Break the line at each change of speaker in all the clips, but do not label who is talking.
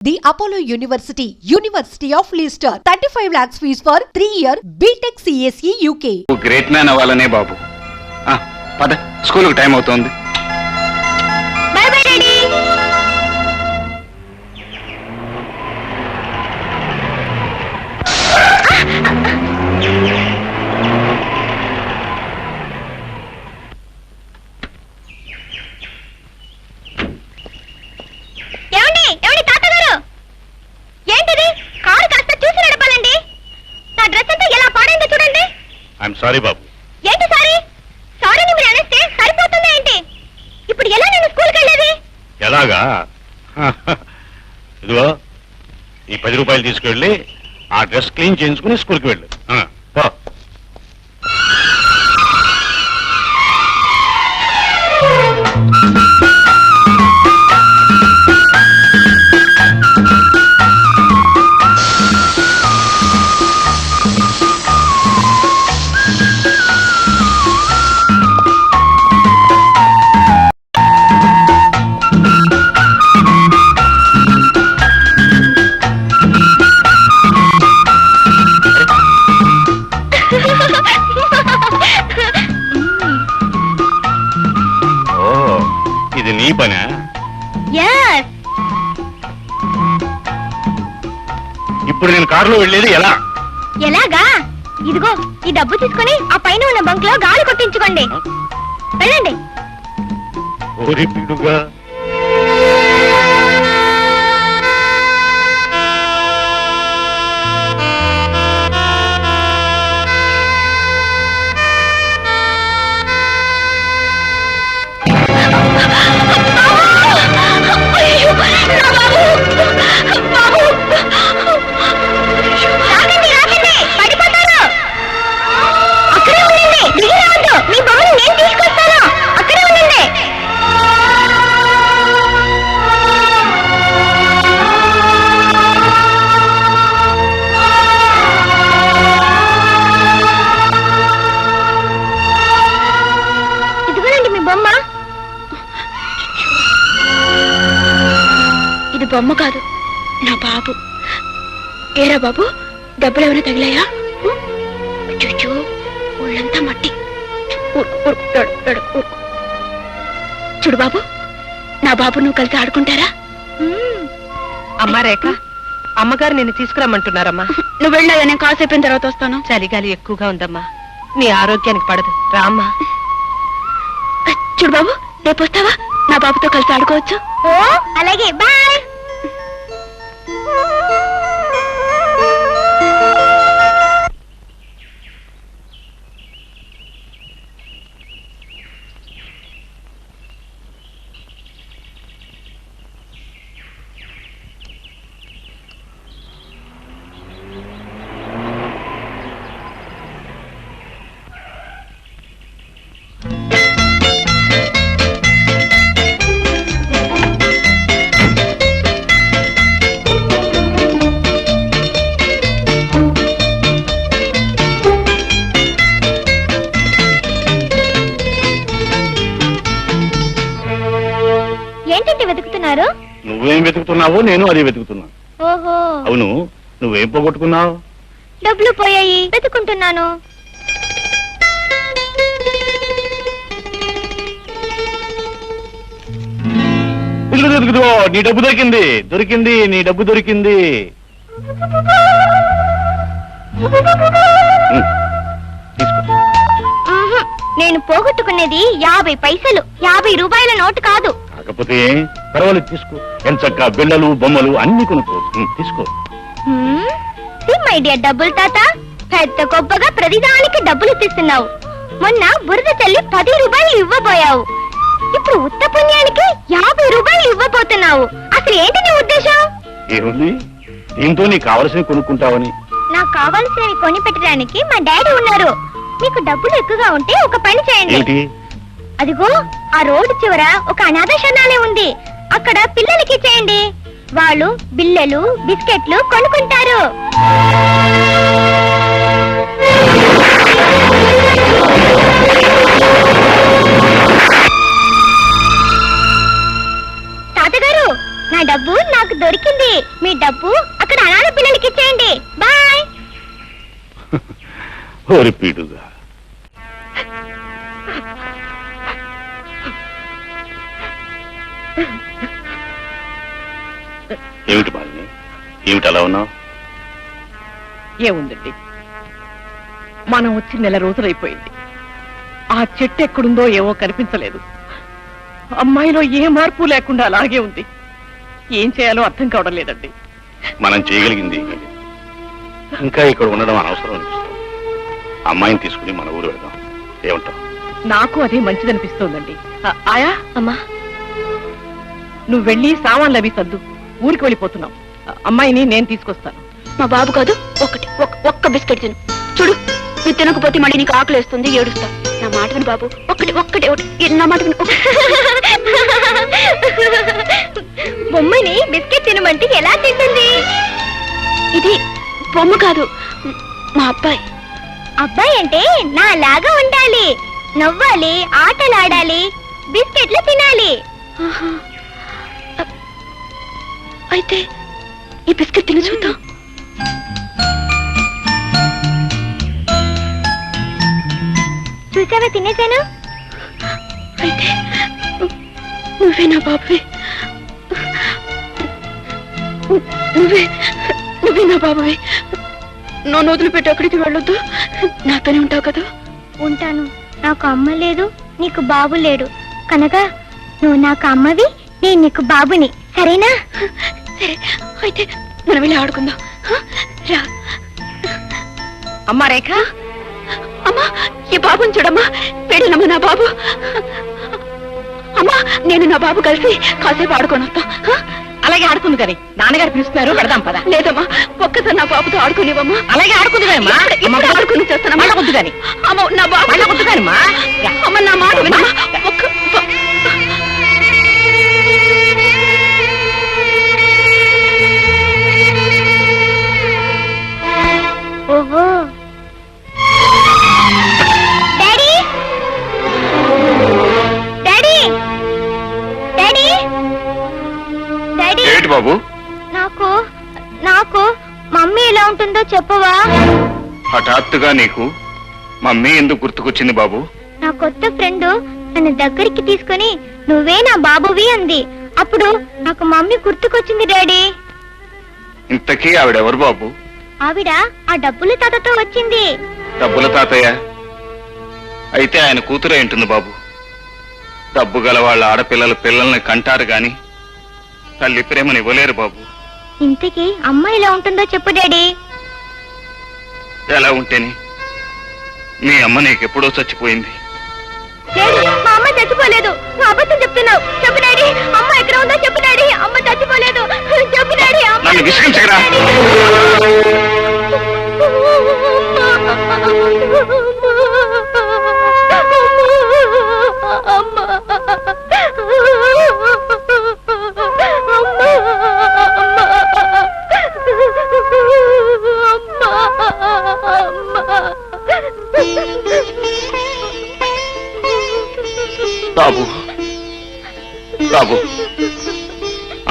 The Apollo University, University of Leicester, 35 lakhs fees for 3-year BTech CSE UK.
Great man అవ్వాలనే బాబు. పద స్కూల్కి time అవుతోంది.
Bye bye daddy.
Sorry బాబు.
ఏంటి సారీ? సారీ ని మీరు అనేస్తే సరిపోతుందా ఏంటి? ఇప్పుడు ఎలా నేను స్కూల్కి వెళ్ళేది?
ఎలాగా? ఇదిగో ఈ 10 రూపాయలు తీసుకెళ్ళి ఆ డ్రెస్ క్లీన్ చేయించుకుని స్కూల్కి వెళ్ళు. ఇది నీ పనా? ఇప్పుడు నేను కారులో వెళ్ళేది ఎలా?
ఎలాగా? ఇదిగో ఈ డబ్బు తీసుకొని ఆ పైన ఉన్న బంక్ లో గాలి కొట్టించుకోండి. వెళ్ళండి.
ఓరి పిడుగా.
ఇది బొమ్మ కాదు, నా బాబు. ఏరా బాబు, దెబ్బలు ఏమైనా తగిలాయా? చూచూ ఒళ్ళంతా మట్టి. చూడు బాబు, నా బాబు నువ్వు కలిసి ఆడుకుంటారా?
అమ్మా రేఖ, అమ్మగారు నిన్ను తీసుకురమ్మంటున్నారమ్మా.
నువ్వు వెళ్ళగా నేను కాసేపు తర్వాత వస్తాను.
చలిగాలి ఎక్కువగా ఉందమ్మా, నీ ఆరోగ్యానికి పడదు. రామ్మా.
చూడు బాబు, రేపు వస్తావా? నా బాబుతో కలిసి ఆడుకోవచ్చు. ఓ అలాగే, బాయ్. ఏంటంటే వెతుకుతున్నారు?
నువ్వేం వెతుకుతున్నావో నేను అది వెతుకుతున్నా.
ఓహో,
అవును, నువ్వేం పోగొట్టుకున్నావు?
డబ్బులు పోయాయి, వెతుకుంటున్నాను.
నీ డబ్బు దొరికింది, దొరికింది, నీ డబ్బు దొరికింది.
నేను పోగొట్టుకునేది 50 పైసలు, 50 రూపాయల నోటు కాదు.
కాకపోతే పర్వాలేదు, తీసుకో. ఎంచక్క బిళ్ళలు బొమ్మలు అన్ని కొనుక్కో. తీసుకో.
మై డియర్ డబ్బులు తాత, పెద్ద గొప్పగా ప్రతిదానికి డబ్బులు ఇస్తున్నావు. మొన్న బురద చల్లి 10 రూపాయలు ఇవ్వబోయావు. ఇప్పుడు ఉత్త పుణ్యానికి 50 రూపాయలు ఇవ్వబోతున్నావు. అసలు ఏంటి నీ ఉద్దేశం?
ఏముంది, దీంతో నీకు కావలసినవి కొనుక్కుంటావని.
నాకు కావాల్సినవి కొని పెట్టడానికి మా డాడీ ఉన్నారు. మీకు డబ్బులు ఎక్కువగా ఉంటే ఒక పని చేయండి. అదిగో ఆ రోడ్డు చివర ఒక అనాథ శరణాలయం ఉంది, అక్కడ పిల్లలకి చేయండి. వాళ్ళు బిల్లలు బిస్కెట్లు కొనుక్కుంటారు. తాతగారు, నా డబ్బు నాకు దొరికింది. మీ డబ్బు అక్కడ అనాథ పిల్లలకి ఇచ్చేయండి. బాయ్.
ఓరి పీడుగా. ఏమిటి బాలిని, ఏమిటి అలా ఉన్నావు?
ఏముందండి, మనం వచ్చి నెల రోజులైపోయింది. ఆ చెట్టు ఎక్కడుందో ఏవో కనిపించలేదు. అమ్మాయిలో ఏ మార్పు లేకుండా అలాగే ఉంది. ఏం చేయాలో అర్థం కావడం లేదండి.
మనం చేయగలిగింది ఏమీ లేదు. ఇంకా ఇక్కడ ఉండడం అనవసరం అనిపిస్తుంది. అమ్మాయిని తీసుకుని మన ఊరు వెళ్దాం. ఏమంటావు?
నాకు అదే మంచిదనిపిస్తోందండి. ఆయా,
అమ్మా,
నువ్వు వెళ్ళి సామాన్లు అవి సర్దు. ఊరికి వెళ్ళిపోతున్నావు. అమ్మాయిని నేను తీసుకొస్తాను.
మా బాబు కాదు, ఒక్క బిస్కెట్ తిను. చూడు, నువ్వు తినకపోతే మళ్ళీ నీకు ఆకలేస్తుంది, ఏడుస్తా. నా మాట విను బాబు, ఒక్కటే నా మాట విను. బొమ్మని బిస్కెట్ తినమంటే ఎలా తింటుంది? ఇది బొమ్మ కాదు, మా అబ్బాయి. అబ్బాయి అంటే నాలాగా ఉండాలి, నవ్వాలి, ఆటలాడాలి, బిస్కెట్లు తినాలి. అయితే ఈ బిస్కెట్ తిని చూద్దాం. చూసావా, తినేశాను. అయితే నువ్వే నా బాబువి, నువ్వే నా బాబువి. నన్ను వదిలిపెట్టి అక్కడికి వెళ్ళొద్దు, నాతోనే ఉంటావు కదా? ఉంటాను. నాకు అమ్మ లేదు, నీకు బాబు లేడు కనుక నువ్వు నాకు అమ్మవి, నేను నీకు బాబుని. సరేనా? సరే, అయితే మనం వెళ్ళి ఆడుకుందాం. రా.
అమ్మా రేఖ,
అమ్మా, ఈ బాబుని చూడమ్మా, పెళ్ళమ్మా నా బాబు. అమ్మా, నేను నా బాబు కలిసి కాసేపు ఆడుకొని వస్తాం.
అలాగే ఆడుకుంది కానీ నాన్నగారు పిలుస్తున్నారు, పెడదాం పద.
లేదమ్మా, ఒక్కసారి నా బాబుతో ఆడుకునేవమ్మా.
అలాగే ఆడుకుంది కానీ
ఆడుకుని చేస్తానమ్మా.
వద్దు కానీ
అమ్మ, నా బాబు
వద్దు కానీ
అమ్మ, నా మాట వినమ్మా. ఓహో, డాడీ, డాడీ, డాడీ, డాడీ.
ఏంటి బాబు?
నాకు మమ్మీ ఎలా ఉంటుందో చెప్పవా?
హఠాత్తుగా నీకు మమ్మీ ఎందుకు గుర్తుకొచ్చింది బాబు?
నా కొత్త ఫ్రెండ్ నన్ను దగ్గరికి తీసుకుని నువ్వే నా బాబువి అంది. అప్పుడు నాకు మమ్మీ గుర్తుకొచ్చింది డాడీ.
ఇంతకీ ఆవిడెవరు బాబు?
ఆవిడ ఆ డబ్బుల తాతతో వచ్చింది.
డబ్బుల తాతయ్య అయితే ఆయన కూతురే ఉంటుంది బాబు. డబ్బు గల వాళ్ళ ఆడపిల్లల పిల్లల్ని కంటారు గాని తల్లి ప్రేమని ఇవ్వలేరు బాబు.
ఇంతకీ అమ్మ ఎలా ఉంటుందో చెప్పు డాడీ.
ఎలా ఉంటేని? మీ అమ్మ నీకెప్పుడో చచ్చిపోయింది.
మా అమ్మ చచ్చిపోలేదు, నువ్వు అబద్ధం చెప్తున్నావు. చెప్పు డాడీ, అమ్మ ఎక్కడ ఉందో చెప్పు డాడీ. అమ్మ చచ్చిపోలేదు, చెప్పు డాడీ.
నన్ను విసిగించగరా? బాబు, బాబు,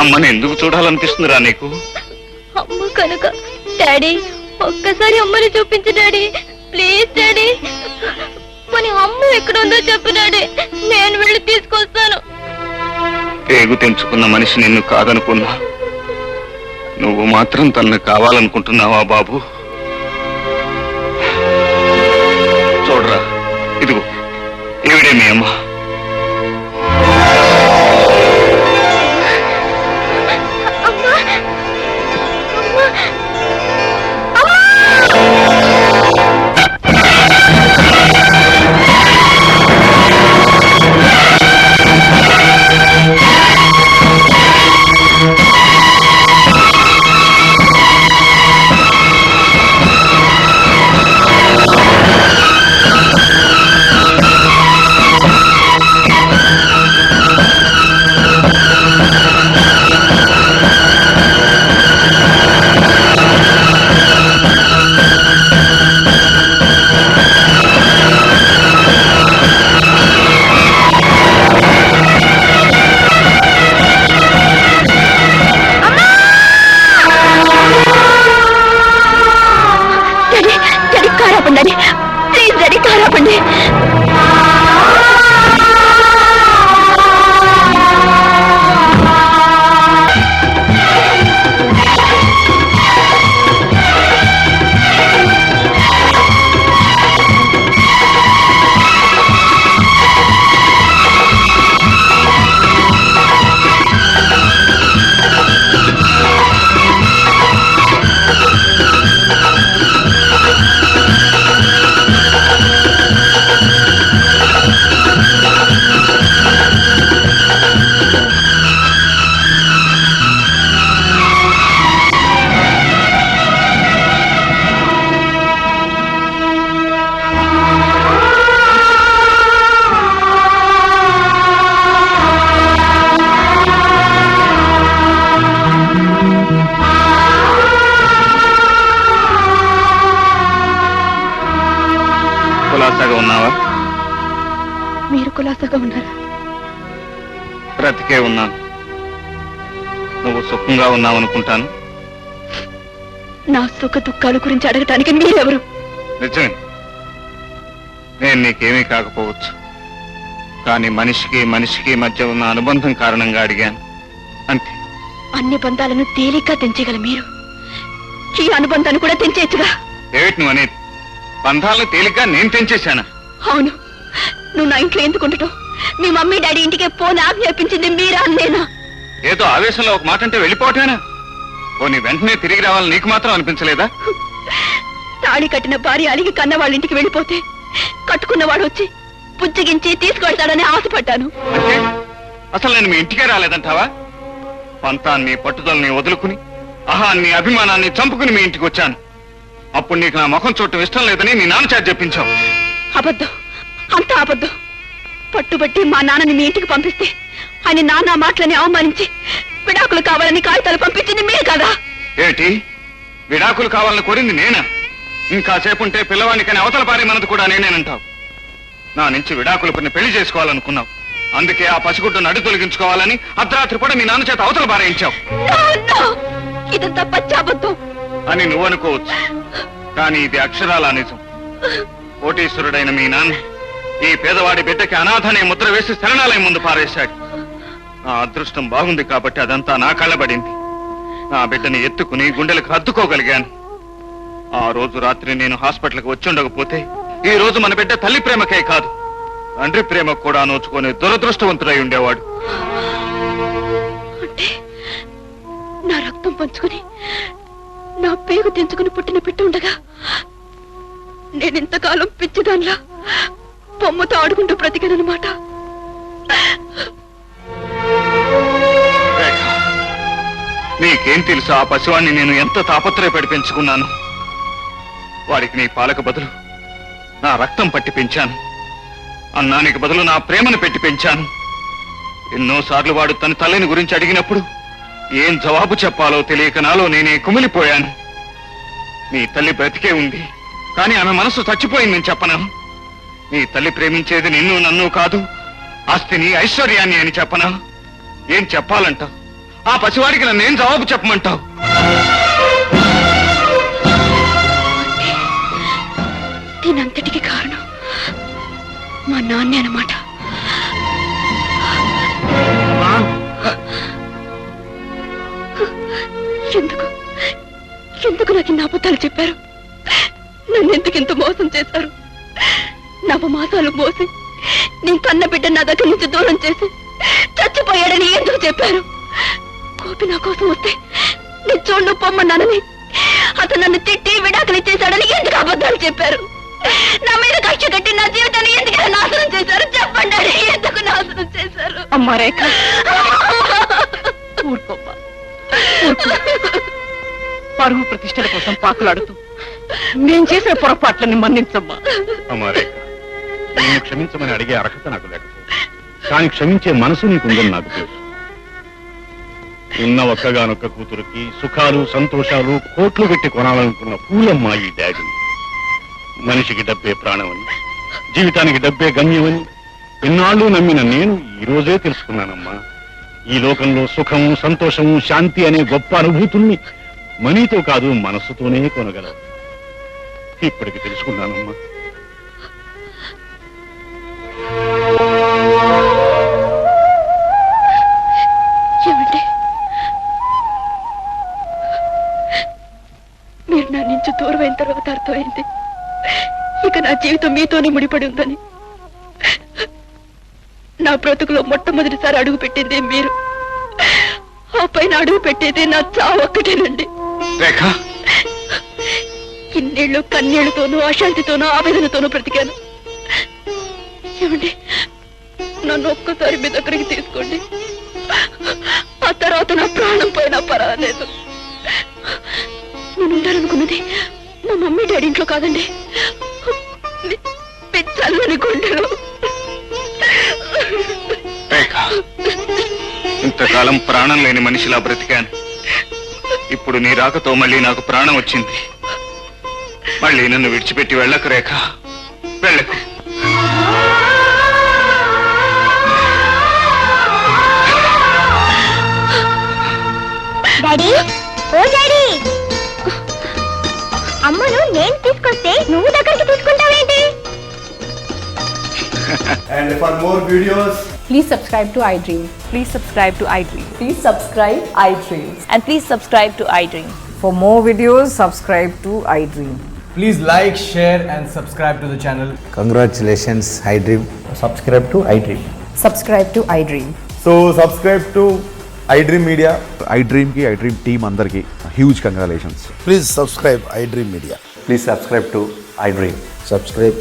అమ్మని ఎందుకు చూడాలనిపిస్తుందిరా నీకు?
అమ్మ కనుక. డాడీ, ఒక్కసారి అమ్మని చూపించు డాడీ, ప్లీజ్ డాడీ. మరి అమ్మ ఎక్కడ ఉందో చెప్పు డాడీ, నేను వెళ్ళి తీసుకొస్తాను.
పేగు తెంచుకున్న మనిషి నిన్ను కాదనుకున్నా, నువ్వు మాత్రం తనను కావాలనుకుంటున్నావా బాబు? చూడరా, ఇదిగో ఈవిడే మీ అమ్మ. కులాసాగా ఉన్నావా?
మీరు కులాసాగా ఉన్నారా?
బ్రతికే ఉన్నాను. నువ్వు సుఖంగా ఉన్నావనుకుంటాను.
నా సుఖ దుఃఖాల గురించి అడగటానికి మీరెవరు?
నిజమే, నేను నీకేమీ కాకపోవచ్చు. కానీ మనిషికి మనిషికి మధ్య ఉన్న అనుబంధం కారణంగా అడిగాను, అంతే.
అన్ని బంధాలను తేలిగ్గా తెంచగల మీరు ఈ అనుబంధాన్ని కూడా తెంచేయచ్చుగా.
ఏమిటి నువ్వు అనేది? బంధాలను తేలిగ్గా నేను తెంచేశానా?
అవును, నువ్వు నా ఇంట్లో ఎందుకు ఉండటం? మీ మమ్మీ డాడీ ఇంటికి పోని ఆజ్ఞాపించింది మీరా నేనా?
ఏదో ఆవేశంలో ఒక మాట అంటే వెళ్ళిపోవటమేనా? పోనీ వెంటనే తిరిగి రావాలని నీకు మాత్రం అనిపించలేదా?
తాళి కట్టిన భార్య అలిగి కన్న వాళ్ళ ఇంటికి వెళ్ళిపోతే కట్టుకున్నవాడు వచ్చి పుచ్చగించి తీసుకెళ్తాడని ఆశపడ్డాను.
అంటే అసలు నేను మీ ఇంటికే రాలేదంటావా? పంతాన్ని పట్టుదలని వదులుకుని అహాన్ని అభిమానాన్ని చంపుకుని మీ ఇంటికి వచ్చాను. అప్పుడు నీకు నా ముఖం చూడటం ఇష్టం లేదని నీ నాన్న చేత చెప్పించావు.
అబద్ధం, అంతా అబద్ధం. పట్టుబట్టి మా నాన్నని మీ ఇంటికి పంపిస్తే ఆయన నాన్న మాటలని అవమానించి విడాకులు కావాలని కాగితాలు పంపించింది మీరు కదా?
ఏమిటి, విడాకులు కావాలని కోరింది నేనా? ఇంకాసేపు ఉంటే పిల్లవాడిని కానీ అవతల పారేమన్నది కూడా నేనేనంటావు. నా నుంచి విడాకులు కొన్ని పెళ్లి చేసుకోవాలనుకున్నావు. అందుకే ఆ పసిగుడ్డును అడ్డు తొలగించుకోవాలని అర్ధరాత్రి కూడా మీ నాన్న చేత అవతల పారేయించావు.
ఇదంతా పచ్చాబద్ధం
అని నువ్వు అనుకోవచ్చు, కానీ ఇది అక్షరాల నిజం. కోటీశ్వరుడైన మీ నాన్న ఈ పేదవాడి బిడ్డకి అనాథనే ముద్ర వేసి శరణాలయం ముందు పారేశాడు. నా అదృష్టం బాగుంది కాబట్టి అదంతా నా కళ్ళబడింది. నా బిడ్డని ఎత్తుకుని గుండెలకు హత్తుకోగలిగాను. ఆ రోజు రాత్రి నేను హాస్పిటల్కి వచ్చి ఉండకపోతే ఈ రోజు మన బిడ్డ తల్లి ప్రేమకే కాదు, తండ్రి ప్రేమకు కూడా నోచుకునే దురదృష్టవంతుడై ఉండేవాడు.
అంటే నా రక్తం పంచుకుని నా పేగు తెంచుకుని పుట్టిన బిడ్డ ఉండగా నేనింతకాలం పిచ్చిదాన్లా బొమ్మతో ఆడుకుంటూ బ్రతికానన్నమాట.
నీకేం తెలుసు ఆ పసివాణ్ణి నేను ఎంత తాపత్రయపడి పెంచుకున్నాను. వాడికి నీ పాలకు బదులు నా రక్తం పట్టి పెంచాను. అన్నానికి బదులు నా ప్రేమను పెట్టి పెంచాను. ఎన్నోసార్లు వాడు తన తల్లిని గురించి అడిగినప్పుడు ఏం జవాబు చెప్పాలో తెలియక నాలో నేనే కుమిలిపోయాను. నీ తల్లి బ్రతికే ఉంది, కానీ ఆమె మనసు చచ్చిపోయిందని చెప్పనా? నీ తల్లి ప్రేమించేది నిన్ను నన్ను కాదు, ఆస్తిని ఐశ్వర్యాన్ని అని చెప్పనా? ఏం చెప్పాలంటావు? ఆ పసివాడికి నన్నేం జవాబు చెప్పమంటావు?
దీనంతటికి కారణం మా నాన్నే అన్నమాట. ఎందుకు ఎందుకు నాకు ఇన్ని అబద్ధాలు చెప్పారు? నన్ను ఎందుకింత మోసం చేశారు? నవమాసాలు మోసి నేను కన్న బిడ్డ నా దగ్గర నుంచి దూరం చేసి చచ్చిపోయాడని ఎందుకు చెప్పారు? కోపి నా కోసం వస్తే నేను చూడు పొమ్మన్నానని, అతను నన్ను తిట్టి విడాకులు ఇచ్చేశాడని ఎందుకు అబద్ధాలు చెప్పారు? నా మీద కక్ష కట్టి నా జీవితాన్ని ఎందుకు నాశనం చేశారు? చెప్పండి, ఎందుకు నాశనం చేశారు? అమ్మా రేఖ, పరువు ప్రతిష్టల కోసం పాకులాడుతూ నేను చేసిన పొరపాట్లని మన్నించమ్మా.
అమ్మా రేఖ, నిన్ను క్షమించమని అడిగే అర్హత నాకు లేకపోతే, కానీ క్షమించే మనసు నీకుందని నాకు తెలుసు. ఉన్న ఒక్కగానొక్క కూతురికి సుఖాలు సంతోషాలు కోట్లు పెట్టి కొనాలనుకున్న పూలమ్మా ఈ డాడీ. మనిషికి డబ్బే ప్రాణమని, జీవితానికి డబ్బే గమ్యమని ఎన్నాళ్ళు నమ్మిన నేను ఈ రోజే తెలుసుకున్నానమ్మా. ఈ లోకంలో సుఖము సంతోషము శాంతి అనే గొప్ప అనుభూతుల్ని మనీతో కాదు మనస్సుతోనే కొనగలవు. ఇప్పటికి తెలుసుకున్నానమ్మా.
ఏమండి, మీరు నా నుంచి దూరం అయిన తర్వాత అర్థమైంది ఇక నా జీవితం మీతోనే ముడిపడి ఉందని. నా బ్రతుకులో మొట్టమొదటిసారి అడుగు పెట్టింది మీరు, ఆ పైన అడుగు పెట్టేది నా చావు ఒక్కటేనండి. ఇన్నేళ్ళు కన్నీళ్లతోనూ అశాంతితోనూ ఆవేదనతోనూ బ్రతికాను. ఏమండి, నన్ను ఒక్కసారి మీ దగ్గరికి తీసుకోండి. ఆ తర్వాత నా ప్రాణం పోయినా పర్వాలేదు. నేను ఉండాలనుకున్నది మా మమ్మీ డాడీ ఇంట్లో కాదండి, చల్లని గుండెలో.
ఇంతకాలం ప్రాణం లేని మనిషిలా బ్రతికాను. ఇప్పుడు నీ రాకతో మళ్ళీ నాకు ప్రాణం వచ్చింది. మళ్ళీ నన్ను విడిచిపెట్టి వెళ్ళకు రేఖ. వెళ్ళకు.
డాడీ, ఓ డాడీ, అమ్మను నేను తీసుకొస్తే నువ్వు దగ్గరికి తీసుకుంటావేంటి?
And for more videos,
Please subscribe to iDream.
Please subscribe to iDream.
Please subscribe iDream.
And please subscribe to iDream.
For more videos, subscribe to iDream.
please like, share and subscribe to the channel.
Congratulations, iDream. Subscribe to iDream.
Subscribe to iDream.
So subscribe to iDream Media.
iDream ki iDream team andarki huge congratulations.
Please subscribe iDream Media.
Please subscribe to iDream.
Subscribe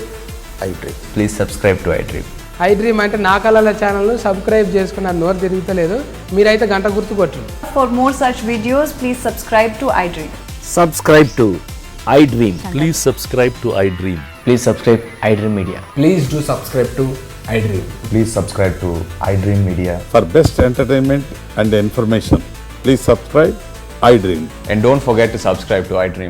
iDream.
Please subscribe to iDream.
iDream అంటే నా కళల ఛానల్ను subscribe చేసుకున్న నోరు తిరుగుతలేదు, మీరైతే గంట గుర్తు కొట్టండి.
For more such videos, please subscribe to iDream.
Subscribe to iDream.
Please subscribe to iDream.
Please subscribe iDream Media.
Please do subscribe to iDream.
Please subscribe to iDream Media.
For best entertainment and information, please subscribe iDream.
And don't forget to subscribe to iDream.